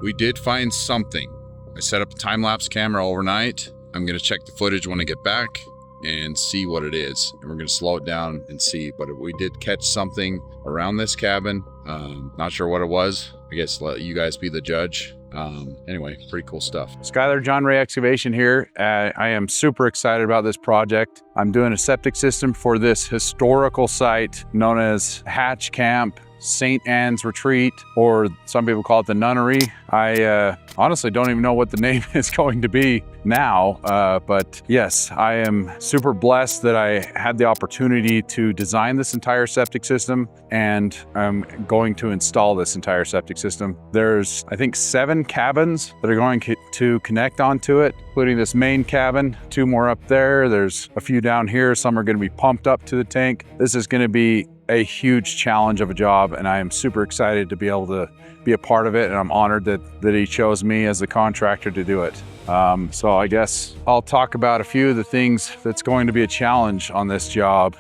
we did find something. I set up a time-lapse camera overnight. I'm gonna check the footage when I get back and see what it is. And we're gonna slow it down and see, but we did catch something around this cabin. Not sure what it was. I guess let you guys be the judge. Anyway, pretty cool stuff. Skylar, John Ray Excavation here. I am super excited about this project. I'm doing a septic system for this historical site known as Hatch Camp, St. Anne's Retreat, or some people call it the Nunnery. I honestly don't even know what the name is going to be now, but yes, I am super blessed that I had the opportunity to design this entire septic system, and I'm going to install this entire septic system. There's, I think, 7 cabins that are going to connect onto it, including this main cabin, 2 more up there. There's a few down here. Some are going to be pumped up to the tank. This is going to be a huge challenge of a job, and I am super excited to be able to be a part of it, and I'm honored that he chose me as the contractor to do it. So I guess I'll talk about a few of the things that's going to be a challenge on this job.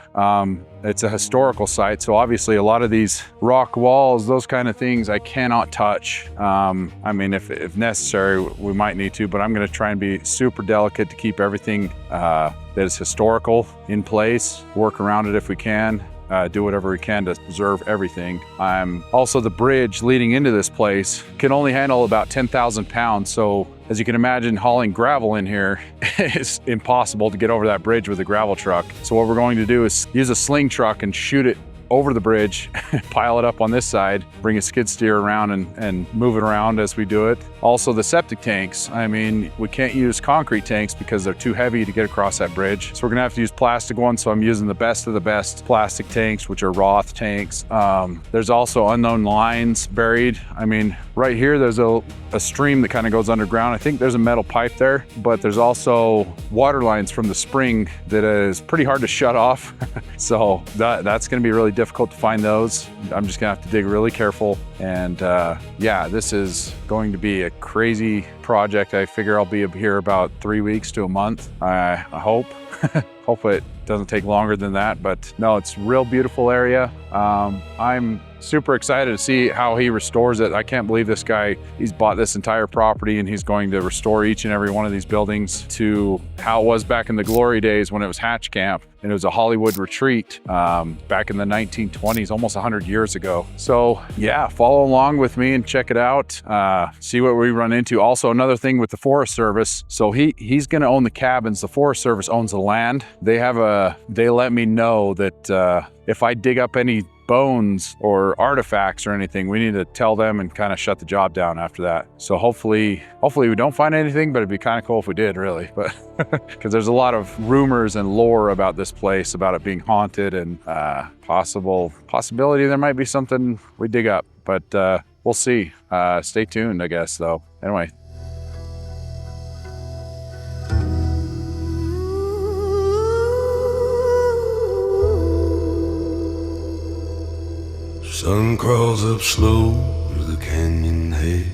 It's a historical site, so obviously a lot of these rock walls, those kind of things, I cannot touch. I mean, if necessary, we might need to, but I'm gonna try and be super delicate to keep everything that is historical in place, work around it if we can. Do whatever we can to preserve everything. Also, the bridge leading into this place can only handle about 10,000 pounds. So as you can imagine, hauling gravel in here is impossible to get over that bridge with a gravel truck. So what we're going to do is use a sling truck and shoot it over the bridge, pile it up on this side, bring a skid steer around and move it around as we do it. Also the septic tanks. I mean, we can't use concrete tanks because they're too heavy to get across that bridge. So we're gonna have to use plastic ones. So I'm using the best of the best plastic tanks, which are Roth tanks. There's also unknown lines buried. I mean, right here, there's a stream that kind of goes underground. I think there's a metal pipe there, but there's also water lines from the spring that is pretty hard to shut off. So that's gonna be really difficult to find those. I'm just gonna have to dig really careful. And yeah, this is going to be a crazy project. I figure I'll be here about 3 weeks to a month. I hope. Hope it doesn't take longer than that, but no, it's a real beautiful area. I'm super excited to see how he restores it. I can't believe this guy, he's bought this entire property and he's going to restore each and every one of these buildings to how it was back in the glory days when it was Hatch Camp and it was a Hollywood retreat back in the 1920s, almost 100 years ago. So yeah, follow along with me and check it out, see what we run into. Also, another thing with the Forest Service, so he's gonna own the cabins. The Forest Service owns the land. They let me know that if I dig up any bones or artifacts or anything, we need to tell them and kind of shut the job down after that. So hopefully we don't find anything, but it'd be kind of cool if we did, really. But because there's a lot of rumors and lore about this place, about it being haunted, and possibility there might be something we dig up, but we'll see. Stay tuned, I guess, though. Anyway. Sun crawls up slow through the canyon haze.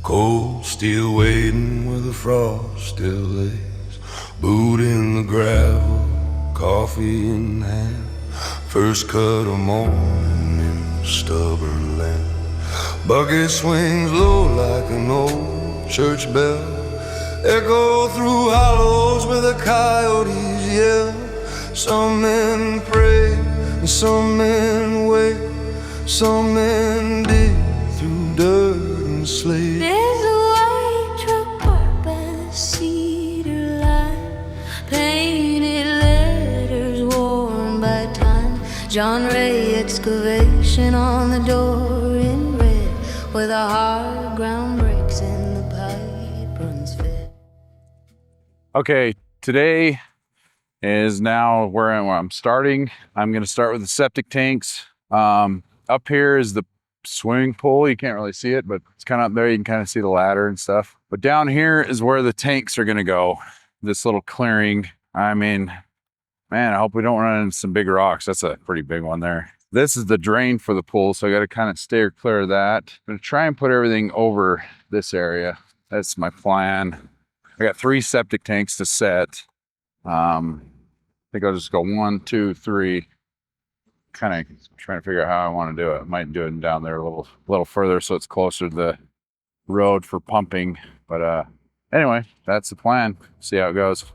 Cold steel waiting where the frost still lays. Boot in the gravel, coffee in hand. First cut of morning in stubborn land. Bucket swings low like an old church bell. Echo through hollows where the coyotes yell. Some men pray and some men wait. Some men dig through dirt and slate. There's a white truck parked by the cedar line, painted letters worn by time. John Ray Excavation on the door in red, where the hard ground breaks and the pipe runs fit. Okay, today is now where I'm starting. I'm gonna start with the septic tanks. Up here is the swimming pool. You can't really see it, but it's kind of up there. You can kind of see the ladder and stuff. But down here is where the tanks are gonna go. This little clearing. I mean, man, I hope we don't run into some big rocks. That's a pretty big one there. This is the drain for the pool, so I gotta kind of steer clear of that. I'm gonna try and put everything over this area. That's my plan. I got 3 septic tanks to set. I think I'll just go 1, 2, 3. Kind of trying to figure out how I want to do it. I might do it down there a little further so it's closer to road for pumping. But anyway, that's the plan. See how it goes.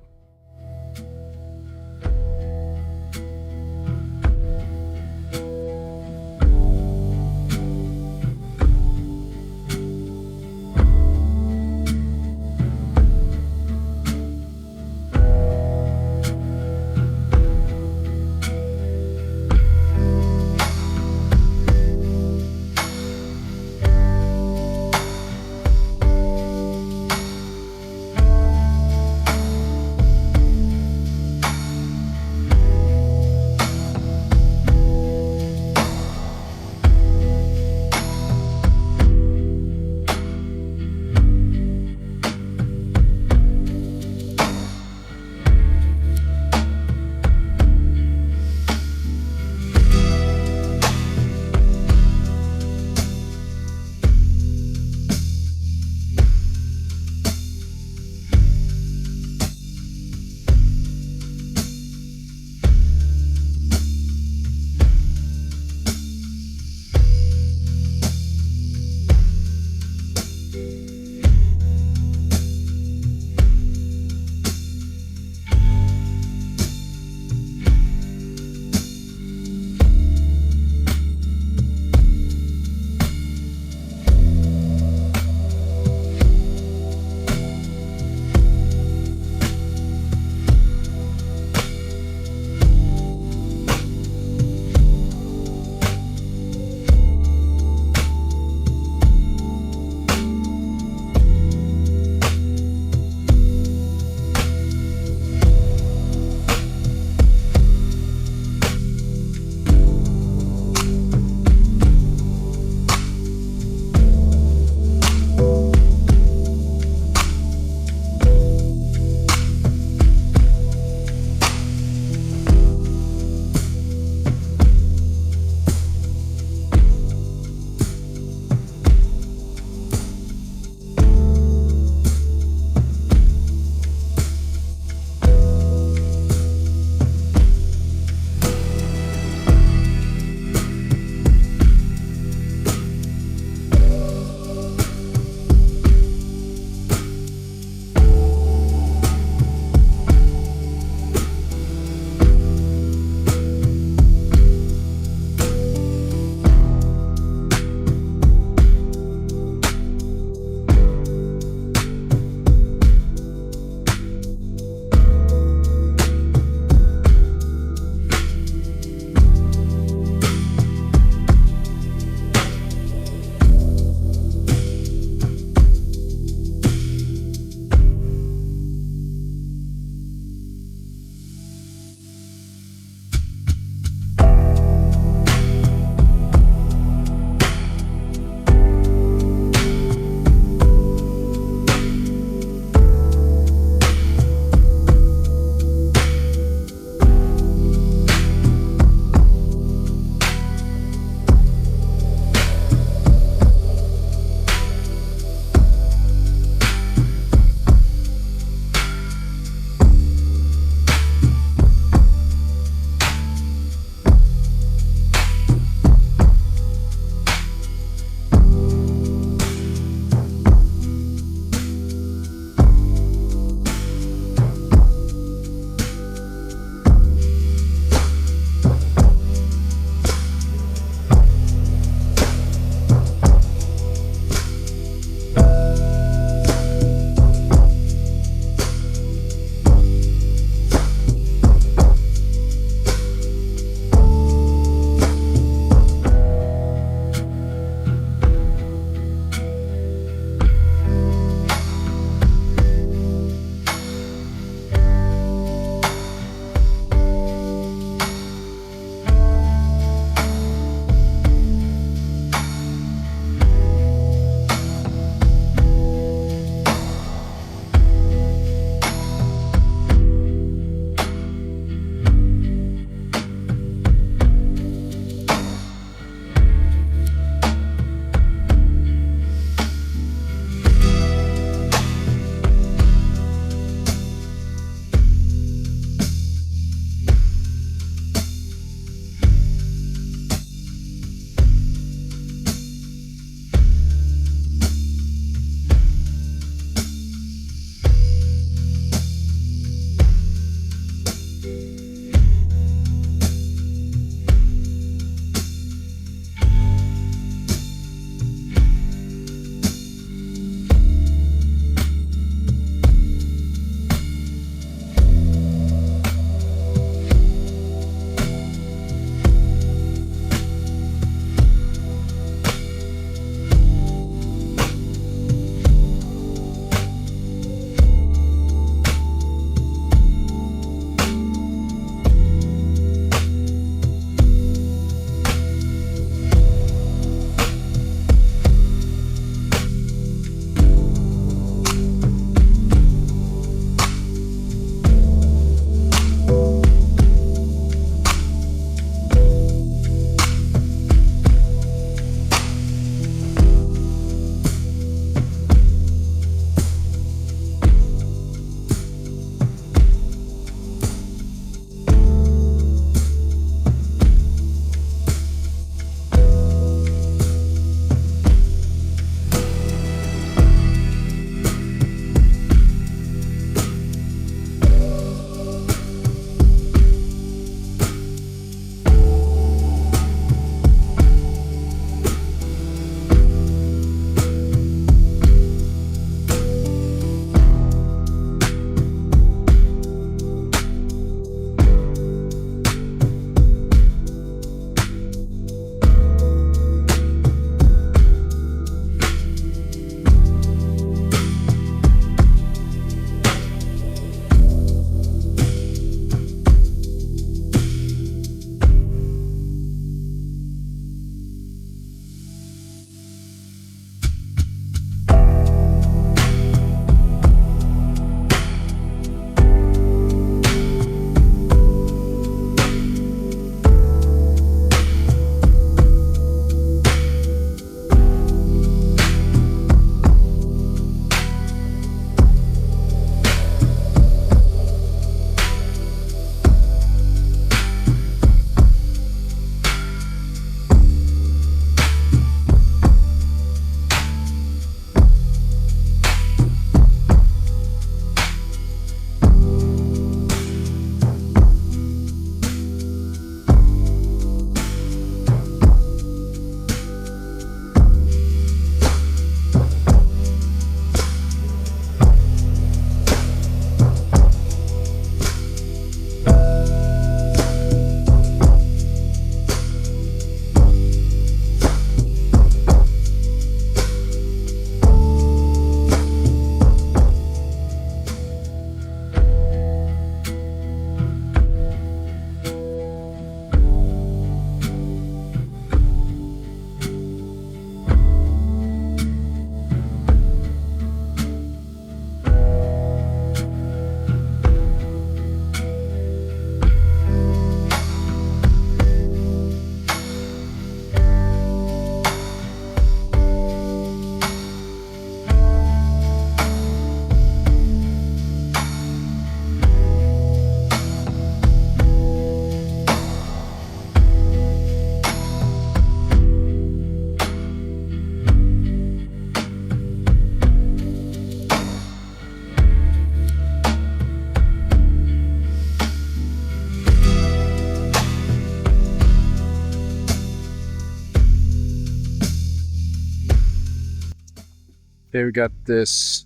Okay, we got this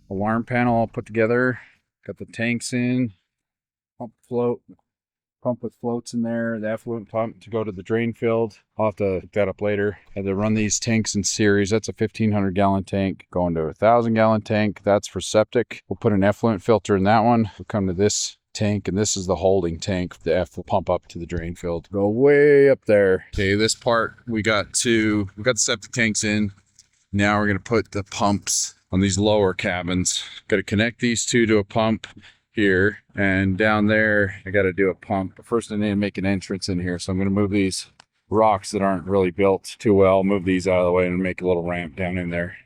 alarm panel all put together. Got the tanks in, pump with floats in there, the effluent pump to go to the drain field. I'll have to look that up later. Had to run these tanks in series. That's a 1,500 gallon tank going to a 1,000 gallon tank. That's for septic. We'll put an effluent filter in that one. We'll come to this tank, and this is the holding tank. The effluent pump up to the drain field. Go way up there. Okay, this part we got the septic tanks in. Now we're gonna put the pumps on these lower cabins. Got to connect these two to a pump here, and down there I got to do a pump. But first I need to make an entrance in here, so I'm going to move these rocks that aren't really built too well, move these out of the way and make a little ramp down in there.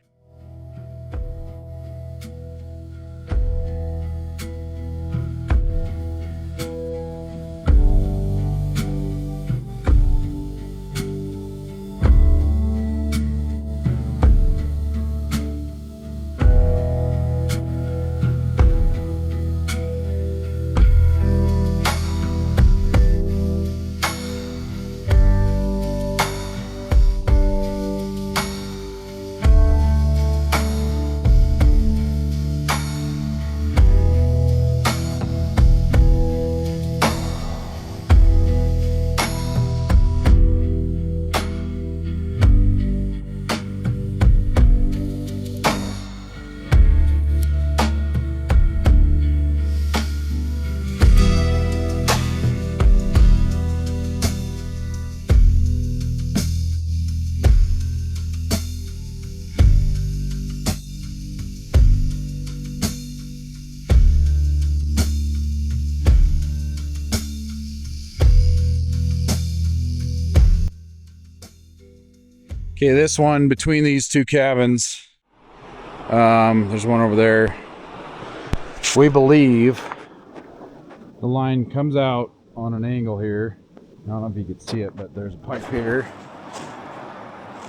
Okay, this one between these two cabins, there's one over there. We believe the line comes out on an angle here. I don't know if you can see it, but there's a pipe here.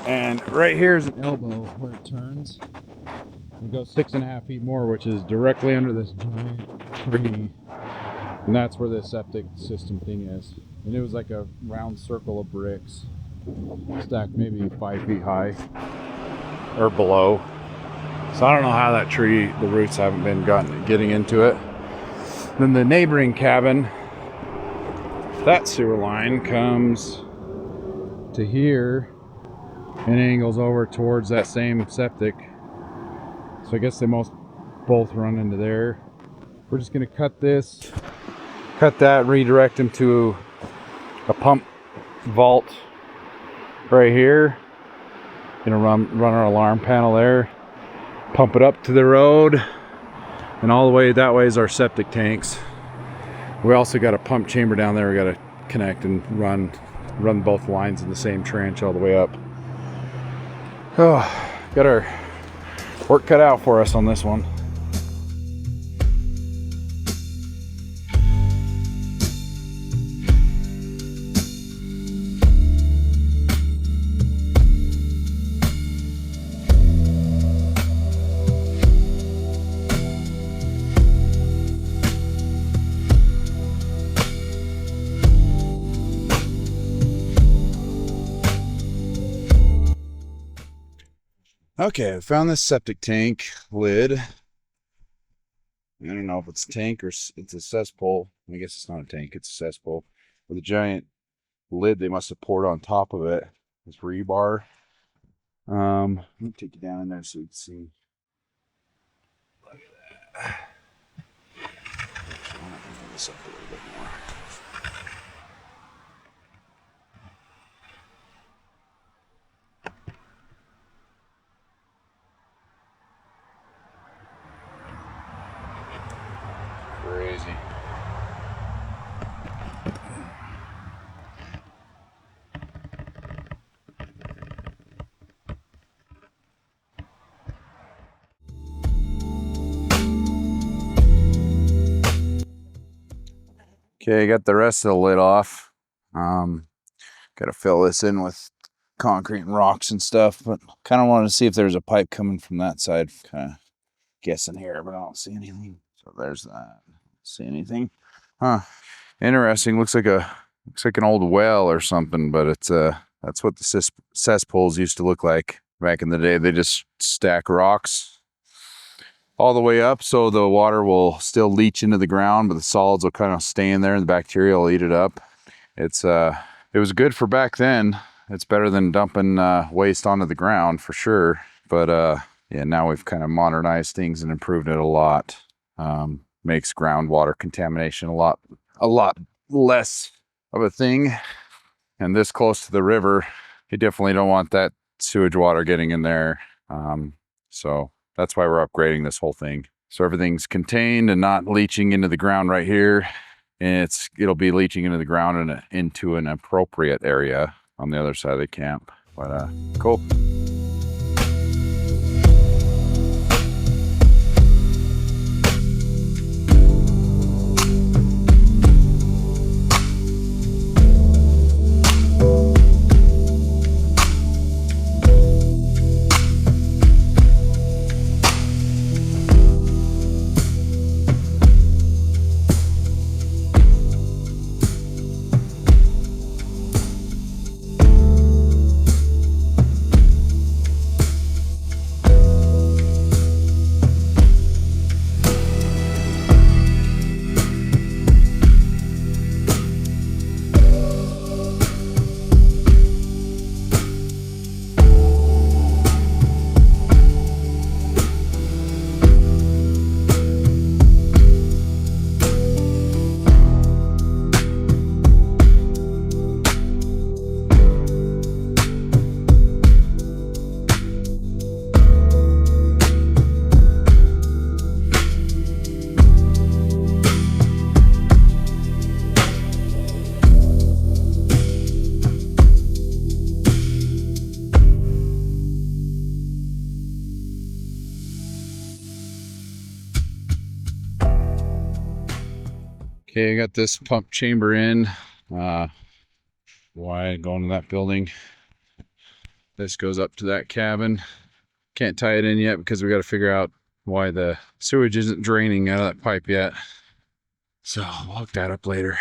And right here is an elbow where it turns. It goes 6.5 feet more, which is directly under this giant tree. And that's where the septic system thing is. And it was like a round circle of bricks stacked maybe 5 feet high or below. So I don't know how that tree, the roots haven't been getting into it. Then the neighboring cabin, that sewer line comes to here and angles over towards that same septic. So I guess they both run into there. We're just gonna cut that, redirect them to a pump vault right here. Gonna run our alarm panel there, pump it up to the road, and all the way that way is our septic tanks. We also got a pump chamber down there we gotta connect and run both lines in the same trench all the way up. Oh, got our work cut out for us on this one. Okay, I found this septic tank lid. I don't know if it's a tank or it's a cesspool. I guess it's not a tank, it's a cesspool. With a giant lid they must have poured on top of it. This rebar. Let me take you down in there so you can see. Look at that. I'm gonna open this up a little bit more. Crazy. Okay, got the rest of the lid off. Got to fill this in with concrete and rocks and stuff, but kind of wanted to see if there's a pipe coming from that side. Kind of guessing here, but I don't see anything. So there's that. See anything? Huh. Interesting. Looks like an old well or something, but it's that's what the cesspools used to look like. Back in the day, they just stack rocks all the way up so the water will still leach into the ground, but the solids will kind of stay in there and the bacteria will eat it up. It was good for back then. It's better than dumping waste onto the ground for sure. But yeah, now we've kind of modernized things and improved it a lot. Makes groundwater contamination a lot less of a thing. And this close to the river, you definitely don't want that sewage water getting in there. So that's why we're upgrading this whole thing. So everything's contained and not leaching into the ground right here. And it'll be leaching into the ground and into an appropriate area on the other side of the camp. But cool. Okay, I got this pump chamber in. Why going to that building? This goes up to that cabin. Can't tie it in yet because we got to figure out why the sewage isn't draining out of that pipe yet. So we'll hook that up later.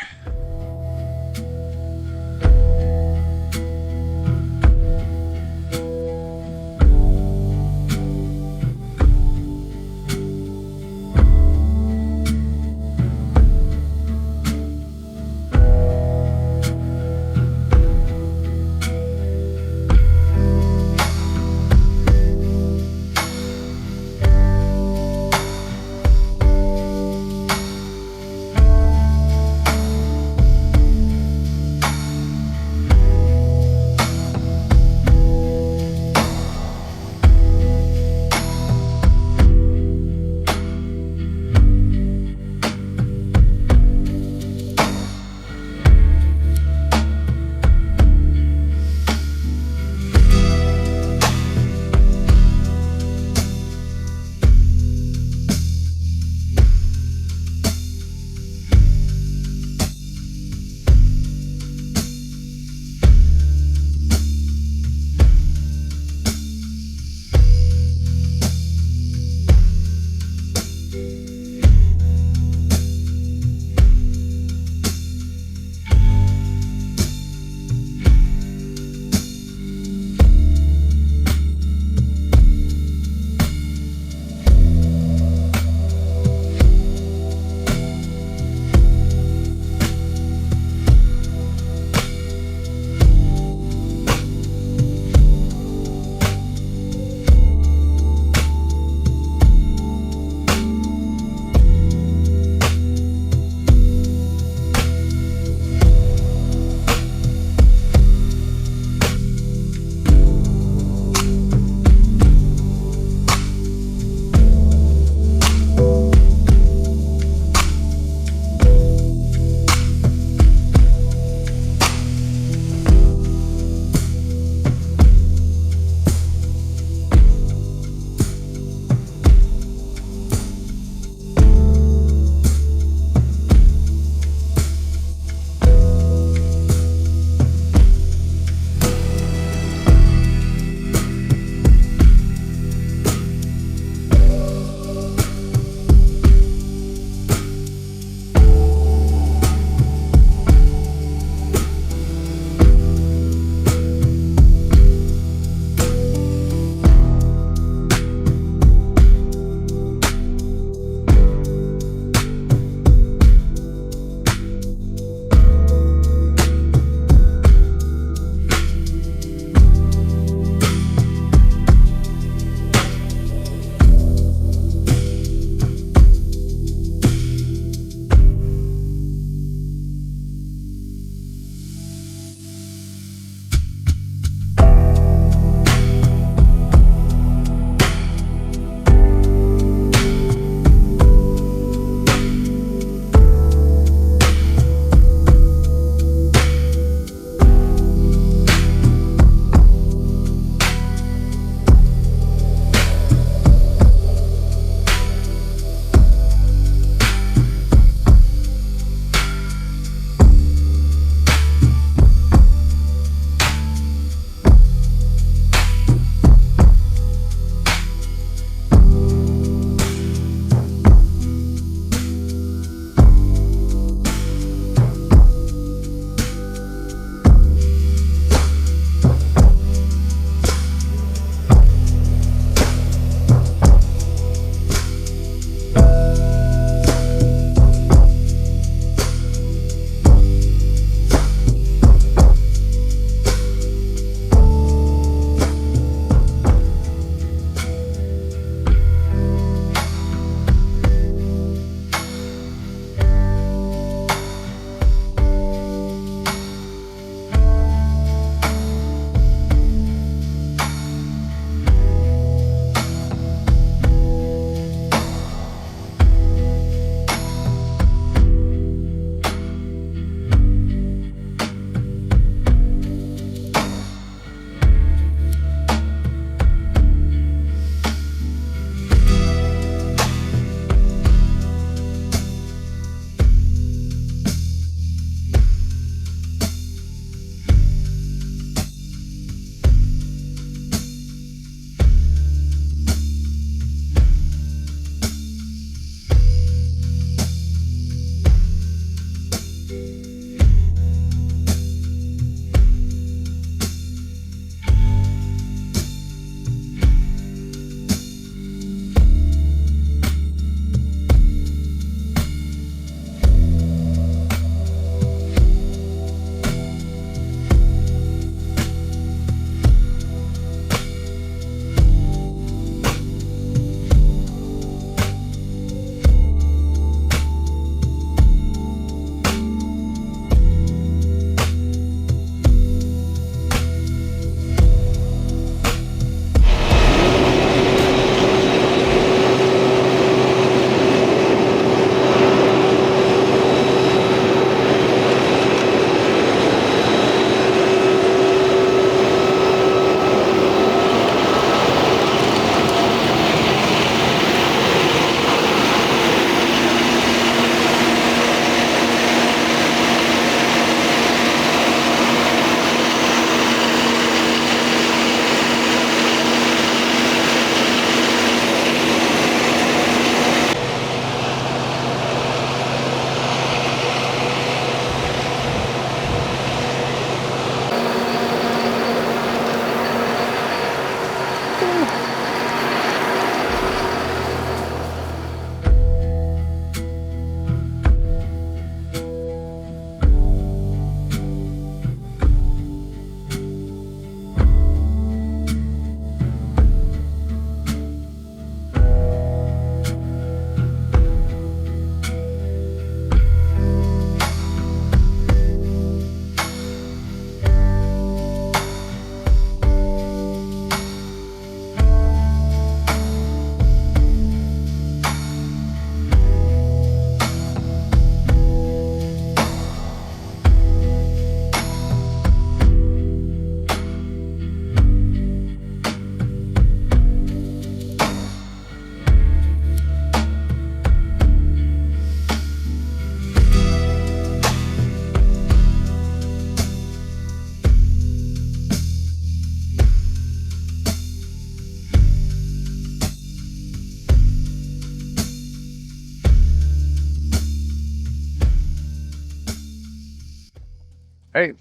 Hey,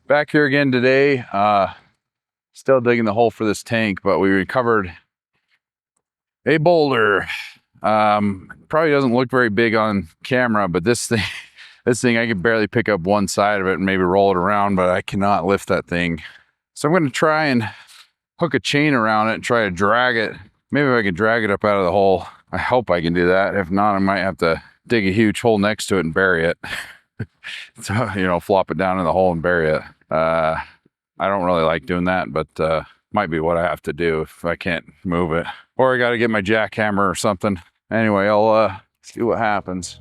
back here again today. Still digging the hole for this tank, but we recovered a boulder. Probably doesn't look very big on camera, but this thing, I can barely pick up one side of it and maybe roll it around, but I cannot lift that thing. So I'm going to try and hook a chain around it and try to drag it. Maybe if I can drag it up out of the hole. I hope I can do that. If not, I might have to dig a huge hole next to it and bury it. So, you know, flop it down in the hole and bury it. I don't really like doing that, but might be what I have to do if I can't move it. Or I got to get my jackhammer or something. Anyway, I'll see what happens.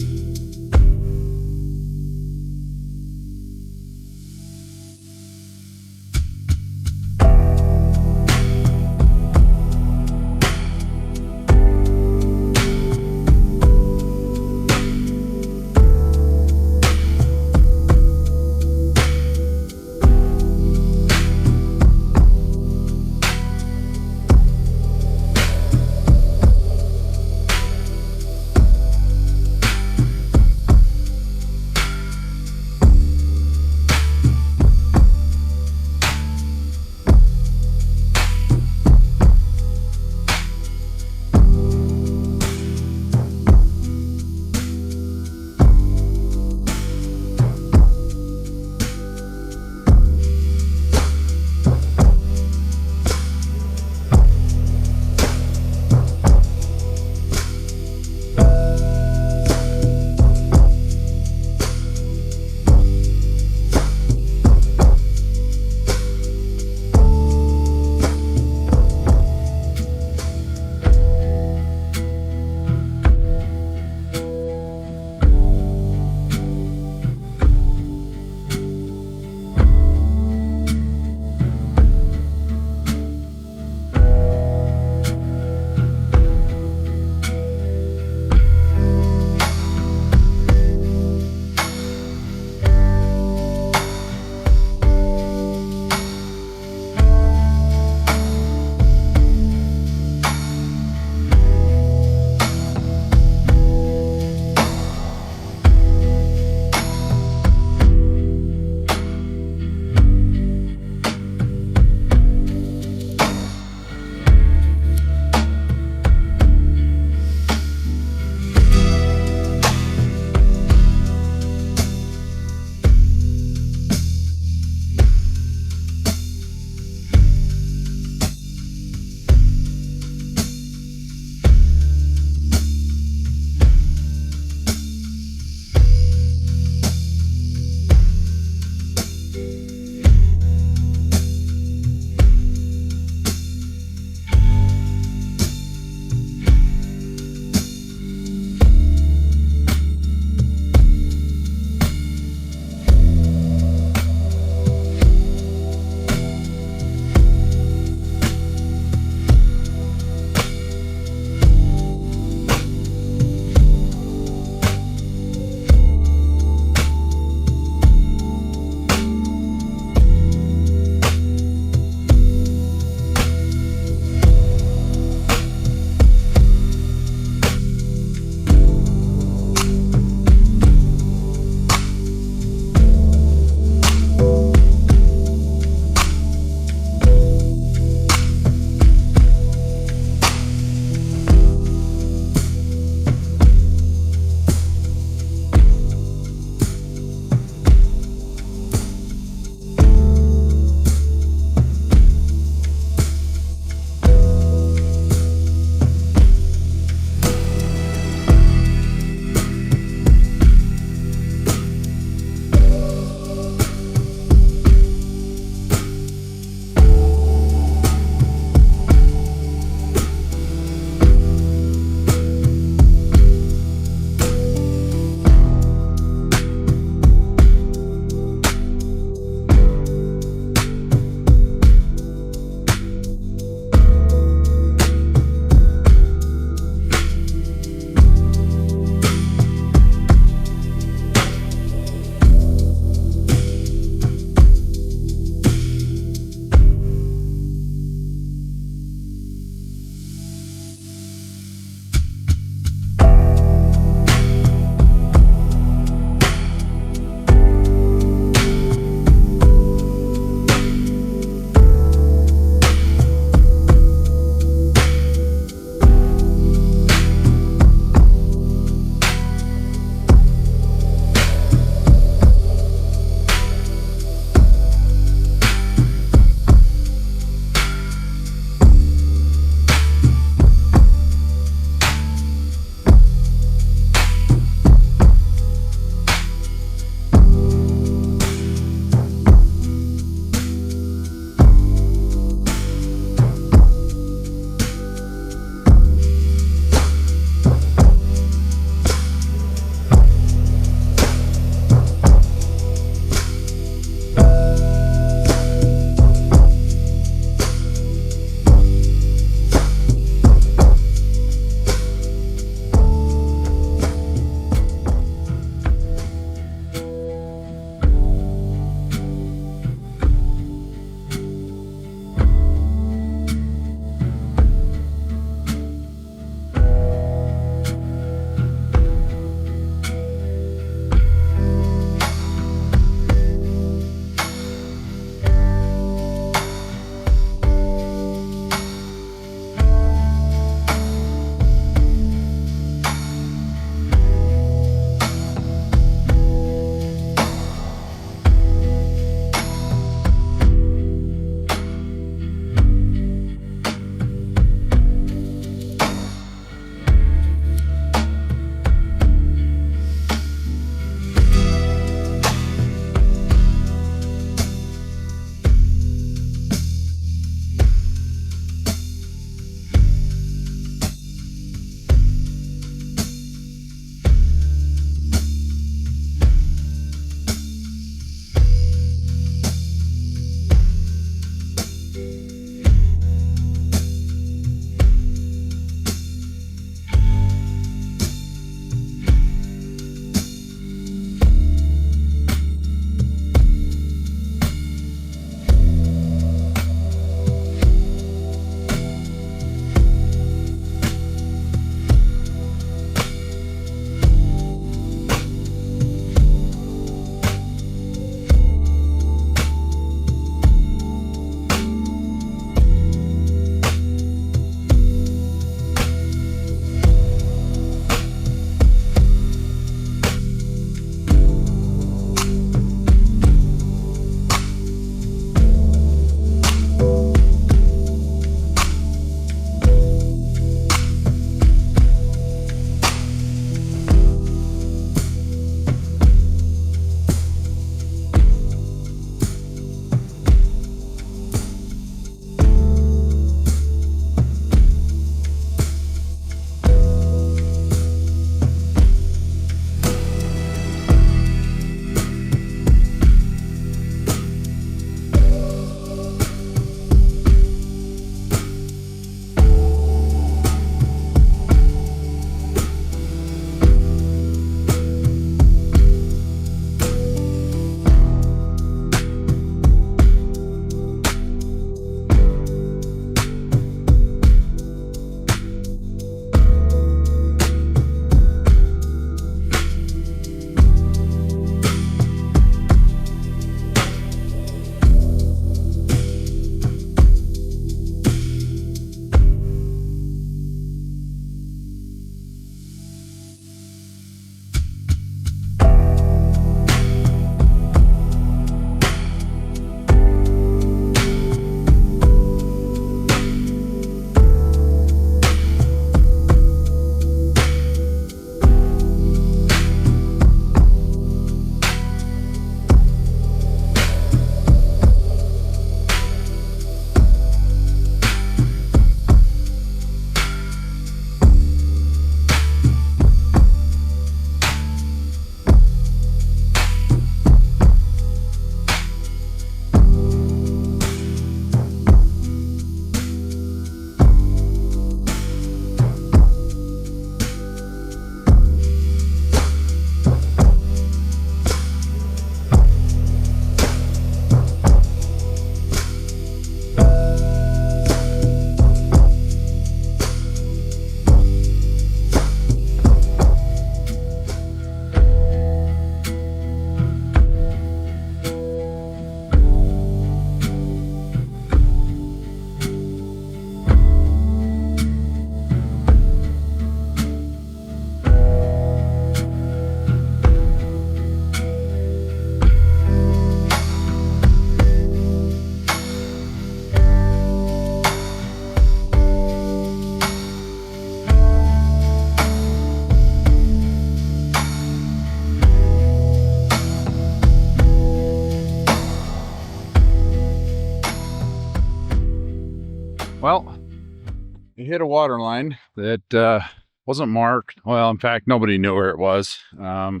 You hit a water line that wasn't marked. Well, in fact, nobody knew where it was. I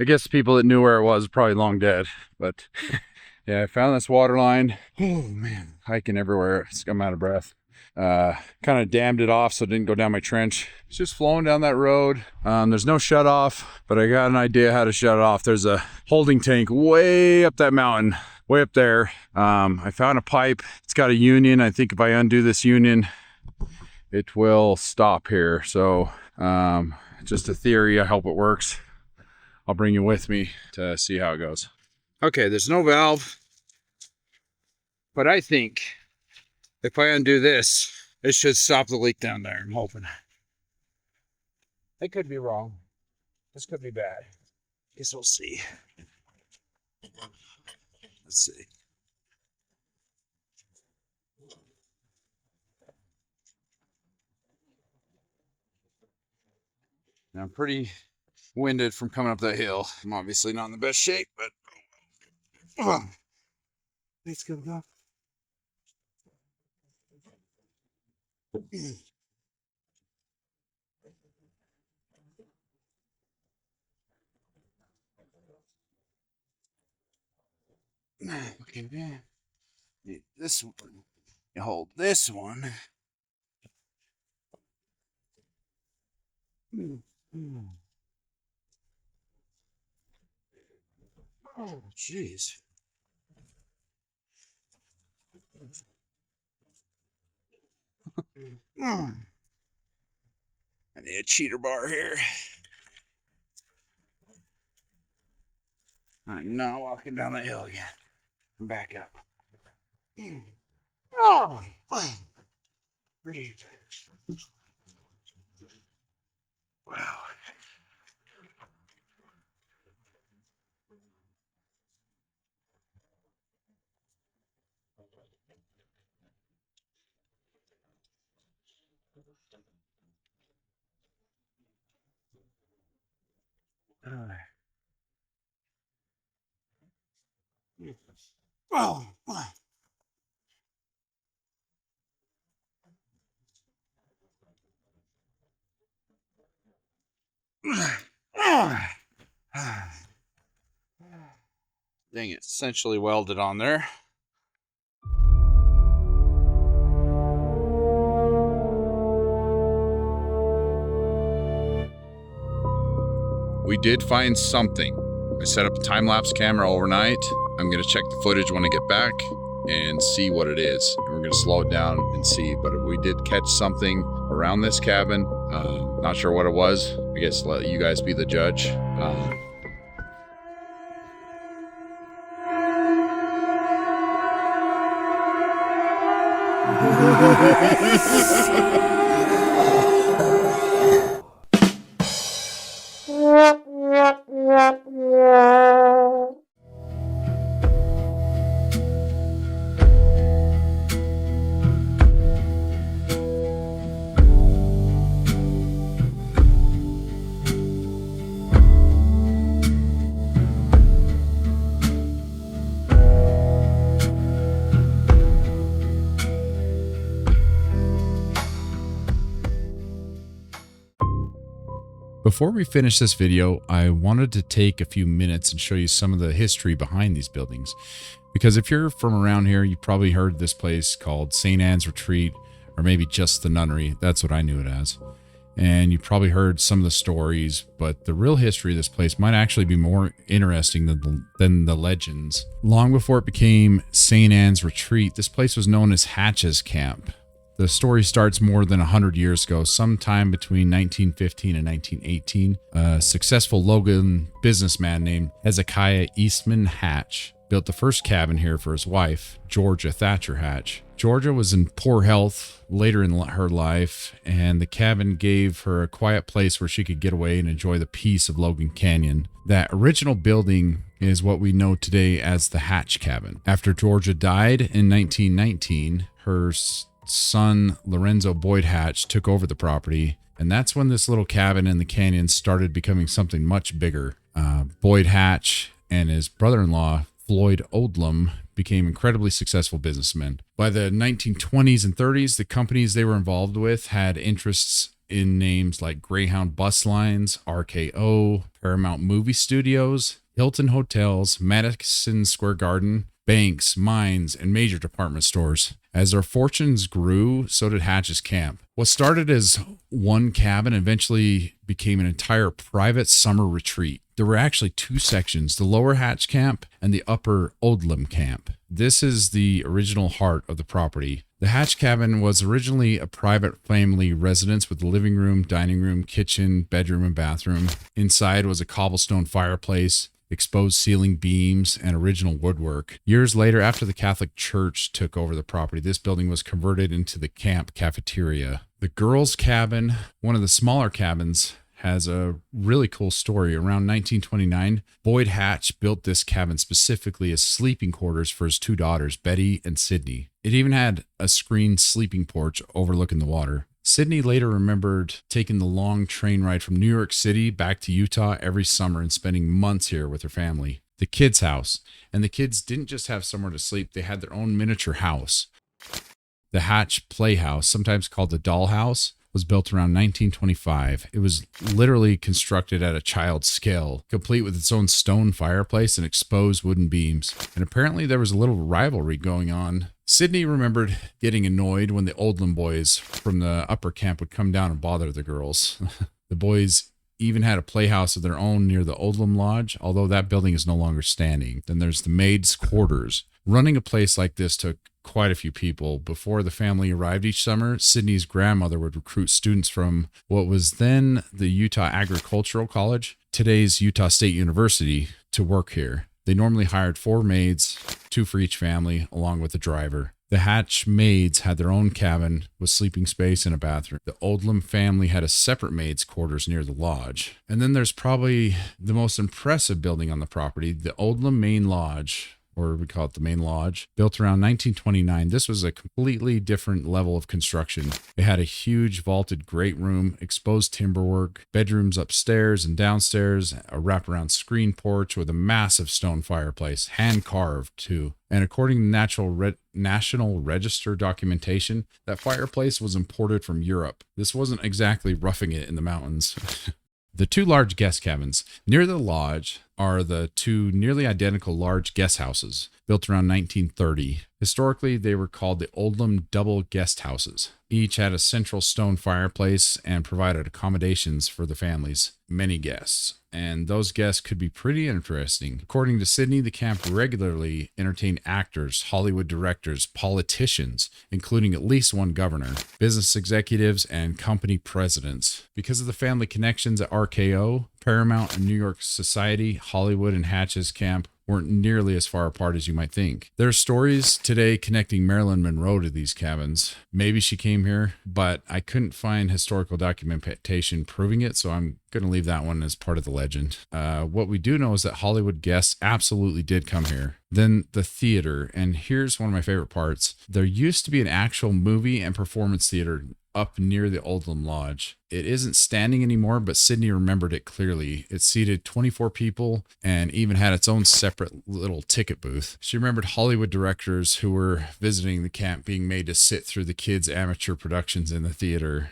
guess the people that knew where it was probably long dead. But yeah, I found this water line. Oh man, hiking everywhere. I'm out of breath. Kind of dammed it off so it didn't go down my trench. It's just flowing down that road. There's no shut off, but I got an idea how to shut it off. There's a holding tank way up that mountain, way up there. I found a pipe. It's got a union. I think if I undo this union, it will stop here. So just a theory. I hope it works. I'll bring you with me to see how it goes. Okay, there's no valve, but I think if I undo this, it should stop the leak down there. I'm hoping. I could be wrong. This could be bad. Guess we'll see. Let's see. Now I'm pretty winded from coming up that hill. I'm obviously not in the best shape, but it's good enough. Okay, yeah. This one. You hold this one. Oh, jeez. I need a cheater bar here. I'm not walking down the hill again. I'm back up. Oh, breathe. Wow. Oh, dang it, essentially welded on there. We did find something. I set up a time-lapse camera overnight. I'm gonna check the footage when I get back and see what it is. And we're gonna slow it down and see, but we did catch something around this cabin. Not sure what it was. I guess let you guys be the judge. Before we finish this video, I wanted to take a few minutes and show you some of the history behind these buildings. Because if you're from around here, you probably heard this place called St. Anne's Retreat, or maybe just the Nunnery. That's what I knew it as. And you probably heard some of the stories, but the real history of this place might actually be more interesting than the legends. Long before it became St. Anne's Retreat, this place was known as Hatch's Camp. The story starts more than 100 years ago, sometime between 1915 and 1918. A successful Logan businessman named Hezekiah Eastman Hatch built the first cabin here for his wife, Georgia Thatcher Hatch. Georgia was in poor health later in her life, and the cabin gave her a quiet place where she could get away and enjoy the peace of Logan Canyon. That original building is what we know today as the Hatch Cabin. After Georgia died in 1919, her son Lorenzo Boyd Hatch took over the property, and that's when this little cabin in the canyon started becoming something much bigger. Boyd Hatch and his brother-in-law Floyd Odlum became incredibly successful businessmen. By the 1920s and 30s, the companies they were involved with had interests in names like Greyhound Bus Lines, RKO, Paramount Movie Studios, Hilton Hotels, Madison Square Garden, banks, mines, and major department stores. As their fortunes grew, so did Hatch's camp. What started as one cabin eventually became an entire private summer retreat. There were actually two sections, the lower Hatch camp and the upper Odlum camp. This is the original heart of the property. The Hatch cabin was originally a private family residence with a living room, dining room, kitchen, bedroom, and bathroom. Inside was a cobblestone fireplace, exposed ceiling beams, and original woodwork. Years later, after the Catholic Church took over the property, this building was converted into the camp cafeteria. The girls' cabin, one of the smaller cabins, has a really cool story. Around 1929, Boyd Hatch built this cabin specifically as sleeping quarters for his two daughters, Betty and Sydney. It even had a screened sleeping porch overlooking the water. Sydney later remembered taking the long train ride from New York City back to Utah every summer and spending months here with her family. The kids' house. And the kids didn't just have somewhere to sleep, they had their own miniature house. The Hatch Playhouse, sometimes called the Doll House, was built around 1925. It was literally constructed at a child's scale, complete with its own stone fireplace and exposed wooden beams. And apparently there was a little rivalry going on. Sydney remembered getting annoyed when the Oldham boys from the upper camp would come down and bother the girls. The boys even had a playhouse of their own near the Oldham Lodge, although that building is no longer standing. Then there's the maids' quarters. Running a place like this took quite a few people. Before the family arrived each summer, Sydney's grandmother would recruit students from what was then the Utah Agricultural College, today's Utah State University, to work here. They normally hired 4 maids, 2 for each family, along with a driver. The Hatch maids had their own cabin with sleeping space and a bathroom. The Oldham family had a separate maids' quarters near the lodge. And then there's probably the most impressive building on the property, the Oldham Main Lodge, or we call it the Main Lodge, built around 1929. This was a completely different level of construction. It had a huge vaulted great room, exposed timberwork, bedrooms upstairs and downstairs, a wraparound screen porch with a massive stone fireplace, hand carved too. And according to National Register documentation, that fireplace was imported from Europe. This wasn't exactly roughing it in the mountains. The 2 large guest cabins near the lodge are the 2 nearly identical large guest houses built around 1930. Historically, they were called the Oldham Double Guest Houses. Each had a central stone fireplace and provided accommodations for the family's many guests. And those guests could be pretty interesting. According to Sydney, the camp regularly entertained actors, Hollywood directors, politicians, including at least one governor, business executives, and company presidents. Because of the family connections at RKO, Paramount, and New York Society, Hollywood and Hatch's camp weren't nearly as far apart as you might think. There are stories today connecting Marilyn Monroe to these cabins. Maybe she came here, but I couldn't find historical documentation proving it, so I'm going to leave that one as part of the legend. What we do know is that Hollywood guests absolutely did come here. Then the theater, and here's one of my favorite parts. There used to be an actual movie and performance theater up near the Oldham Lodge. It isn't standing anymore, but Sydney remembered it clearly. It seated 24 people and even had its own separate little ticket booth. She remembered Hollywood directors who were visiting the camp being made to sit through the kids' amateur productions in the theater.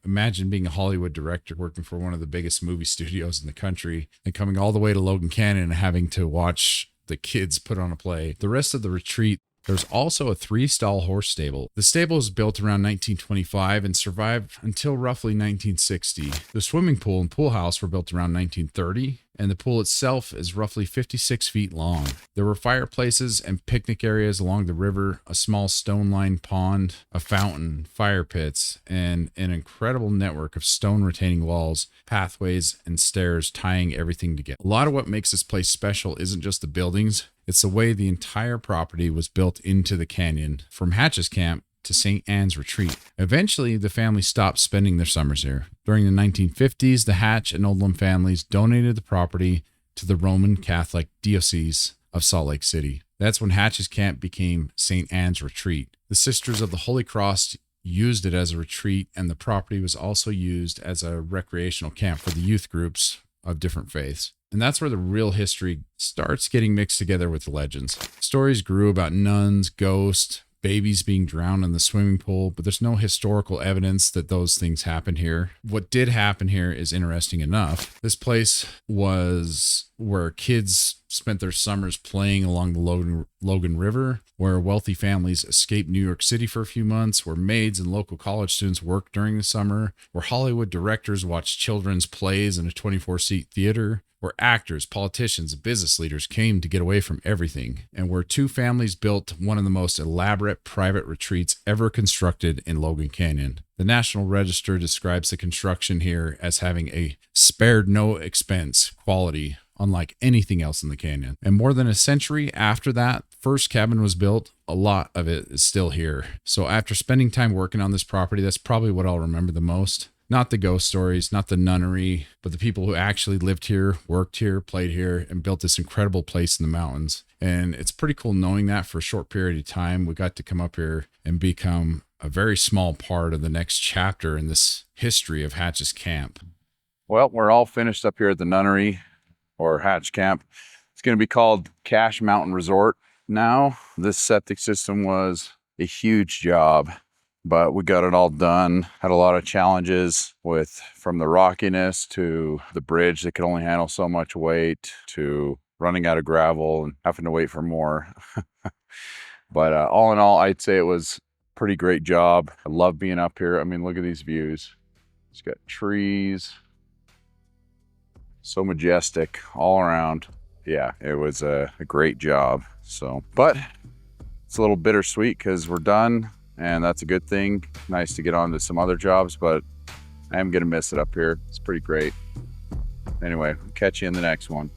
Imagine being a Hollywood director working for one of the biggest movie studios in the country and coming all the way to Logan Canyon and having to watch the kids put on a play. The rest of the retreat, there's also a 3-stall horse stable. The stable was built around 1925 and survived until roughly 1960. The swimming pool and pool house were built around 1930, and the pool itself is roughly 56 feet long. There were fireplaces and picnic areas along the river, a small stone-lined pond, a fountain, fire pits, and an incredible network of stone retaining walls, pathways, and stairs tying everything together. A lot of what makes this place special isn't just the buildings, it's the way the entire property was built into the canyon, from Hatch's camp to St. Anne's Retreat. Eventually, the family stopped spending their summers here. During the 1950s, the Hatch and Oldham families donated the property to the Roman Catholic Diocese of Salt Lake City. That's when Hatch's camp became St. Anne's Retreat. The Sisters of the Holy Cross used it as a retreat, and the property was also used as a recreational camp for the youth groups of different faiths. And that's where the real history starts getting mixed together with legends. Stories grew about nuns, ghosts, babies being drowned in the swimming pool, but there's no historical evidence that those things happened here. What did happen here is interesting enough. This place was where kids spent their summers playing along the Logan River, where wealthy families escaped New York City for a few months, where maids and local college students worked during the summer, where Hollywood directors watched children's plays in a 24-seat theater, where actors, politicians, and business leaders came to get away from everything, and where two families built one of the most elaborate private retreats ever constructed in Logan Canyon. The National Register describes the construction here as having a spared no expense quality unlike anything else in the canyon. And more than a century after that first cabin was built, a lot of it is still here. So after spending time working on this property, that's probably what I'll remember the most. Not the ghost stories, not the nunnery, but the people who actually lived here, worked here, played here, and built this incredible place in the mountains. And it's pretty cool knowing that for a short period of time, we got to come up here and become a very small part of the next chapter in this history of Hatch's Camp. Well, we're all finished up here at the nunnery or Hatch Camp. It's going to be called Cache Mountain Resort now. This septic system was a huge job, but we got it all done. Had a lot of challenges from the rockiness to the bridge that could only handle so much weight to running out of gravel and having to wait for more. But all in all, I'd say it was a pretty great job. I love being up here. I mean, look at these views. It's got trees. So majestic all around. Yeah, it was a great job. So, but it's a little bittersweet because we're done, and that's a good thing. Nice to get on to some other jobs, but I am gonna miss it up here. It's pretty great. Anyway, catch you in the next one.